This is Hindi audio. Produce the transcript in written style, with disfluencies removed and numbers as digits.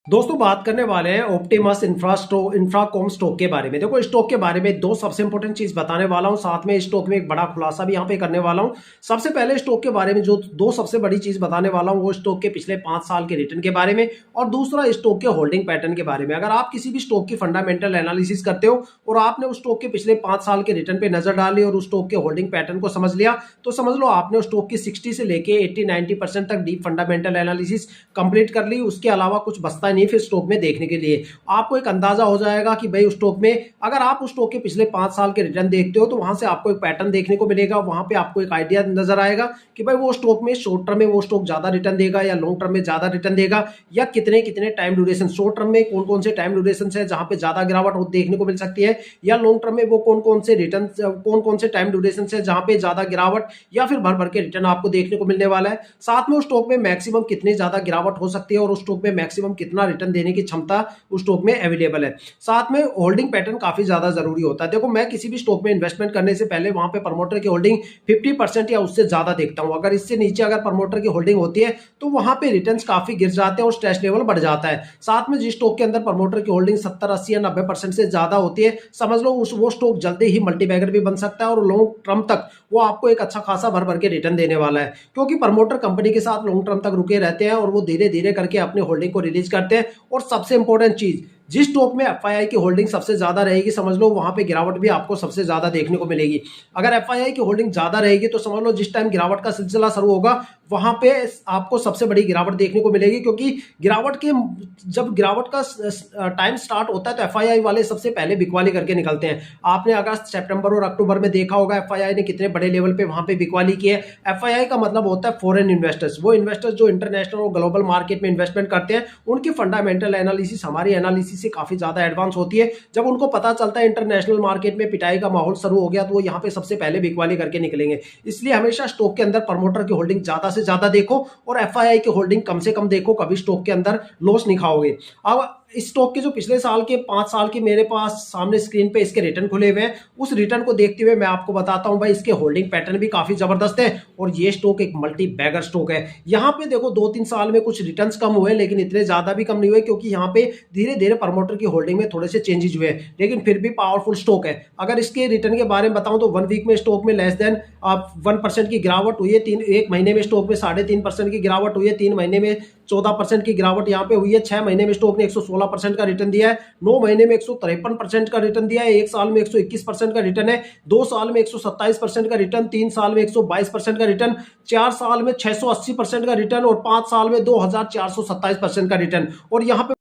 दोस्तों बात करने वाले हैं ऑप्टिमस इंफ्राकॉम स्टॉक के बारे में। देखो स्टॉक के बारे में दो सबसे इंपॉर्टेंट चीज बताने वाला हूं, साथ में स्टॉक में एक बड़ा खुलासा भी यहां पे करने वाला हूं। सबसे पहले स्टॉक के बारे में जो दो सबसे बड़ी चीज बताने वाला हूं वो स्टॉक के पिछले 5 साल के रिटर्न के बारे में और दूसरा स्टॉक के होल्डिंग पैटर्न के बारे में। अगर आप किसी भी स्टॉक की फंडामेंटल एनालिसिस करते हो और आपने उस स्टॉक के पिछले 5 साल के रिटर्न पे नजर डाली और उस स्टॉक के होल्डिंग पैटर्न को समझ लिया तो समझ लो आपने उस स्टॉक की 60 से लेके 80-90% तक डीप फंडामेंटल एनालिसिस कंप्लीट कर ली। उसके अलावा कुछ बचता नहीं फिर स्टॉक में देखने के लिए। आपको एक अंदाजा हो जाएगा कि भाई उस स्टॉक में अगर आप उस स्टॉक के पिछले 5 साल के रिटर्न देखते हो तो वहां से आपको एक पैटर्न देखने को मिलेगा। वहां पे आपको एक आइडिया नजर आएगा कि भाई वो स्टॉक में शॉर्ट टर्म में वो स्टॉक ज्यादा रिटर्न देगा या लॉन्ग टर्म में ज्यादा रिटर्न देगा, या कितने कितने टाइम ड्यूरेशन, शॉर्ट टर्म में कौन कौन से टाइम ड्यूरेशन है जहां पे ज्यादा गिरावट देखने को मिल सकती है, या लॉन्ग टर्म में वो कौन कौन से टाइम ड्यूरेशन है जहां पे ज्यादा गिरावट या फिर भर भर के रिटर्न आपको देखने को मिलने वाला है। साथ में उस स्टॉक में मैक्सिमम कितनी ज्यादा गिरावट हो सकती है और उस स्टॉक में मैक्सिमम कितना रिटर्न देने की क्षमता उस स्टॉक में अवेलेबल है। साथ में होल्डिंग पैटर्न काफी ज्यादा जरूरी होता है। देखो मैं किसी भी स्टॉक में इन्वेस्टमेंट करने से पहले वहां पे प्रमोटर की होल्डिंग 50% या उससे ज्यादा देखता हूं। अगर इससे नीचे अगर प्रमोटर की होल्डिंग होती है तो वहां पे रिटर्न्स काफी गिर जाते हैं और स्ट्रेस लेवल बढ़ जाता है। साथ में जिस स्टॉक के अंदर प्रमोटर की होल्डिंग 70-80 या 90% से ज्यादा होती है, समझ लो वो स्टॉक जल्दी ही मल्टीबैगर भी बन सकता है और लॉन्ग टर्म तक वो आपको एक अच्छा खासा भर भर के रिटर्न देने वाला है, क्योंकि प्रमोटर कंपनी के साथ लॉन्ग टर्म तक रुके रहते हैं और वो धीरे धीरे करके अपनी होल्डिंग को रिलीज करते हैं। और सबसे इंपॉर्टेंट चीज, जिस स्टॉक में एफआईआई की होल्डिंग सबसे ज्यादा रहेगी समझ लो वहां पे गिरावट भी आपको सबसे ज्यादा देखने को मिलेगी। अगर एफआईआई की होल्डिंग ज्यादा रहेगी तो समझ लो जिस टाइम गिरावट का सिलसिला शुरू होगा वहां पे आपको सबसे बड़ी गिरावट देखने को मिलेगी, क्योंकि जब गिरावट का टाइम स्टार्ट होता है तो एफआईआई वाले सबसे पहले बिकवाली करके निकलते हैं। आपने अगस्त, सितंबर और अक्टूबर में देखा होगा एफआईआई ने कितने बड़े लेवल पे वहां पे बिकवाली की है। एफआईआई का मतलब होता है फॉरेन इन्वेस्टर्स, वो इन्वेस्टर्स जो इंटरनेशनल और ग्लोबल मार्केट में इन्वेस्टमेंट करते हैं, उनकी फंडामेंटल एनालिसिस हमारी एनालिसिस से काफी ज्यादा एडवांस होती है। जब उनको पता चलता है इंटरनेशनल मार्केट में पिटाई का माहौल शुरू हो गया तो वो यहाँ पे सबसे पहले बिकवाली करके निकलेंगे। इसलिए हमेशा स्टॉक के अंदर प्रमोटर की होल्डिंग ज्यादा से ज्यादा देखो और एफआईआई की होल्डिंग कम से कम देखो, कभी स्टॉक के अंदर लॉस नहीं खाओगे। अब इस स्टॉक के जो पिछले साल के 5 साल की मेरे पास सामने स्क्रीन पे इसके रिटर्न खुले हुए हैं, उस रिटर्न को देखते हुए मैं आपको बताता हूं भाई इसके होल्डिंग पैटर्न भी काफी जबरदस्त है और ये स्टॉक एक मल्टी बैगर स्टॉक है। यहाँ पे देखो 2-3 साल में कुछ रिटर्न्स कम हुए लेकिन इतने ज्यादा भी कम नहीं हुए, क्योंकि यहाँ पे धीरे धीरे प्रमोटर की होल्डिंग में थोड़े से चेंजेस हुए, लेकिन फिर भी पावरफुल स्टॉक है। अगर इसके रिटर्न के बारे में बताऊं तो 1 वीक में स्टॉक में लेस देन 1% की गिरावट हुई है, एक महीने में स्टॉक में 3.5% की गिरावट हुई है, 3 महीने में 14% की गिरावट यहाँ पे हुई है, 6 महीने में स्टॉक ने 116% का रिटर्न दिया है, 9 महीने में 153% का रिटर्न दिया है, 1 साल में 121% का रिटर्न है, 2 साल में 127% का रिटर्न, 3 साल में 122% का रिटर्न, 4 साल में 680% का रिटर्न और 5 साल में 2427% का रिटर्न। और यहाँ पे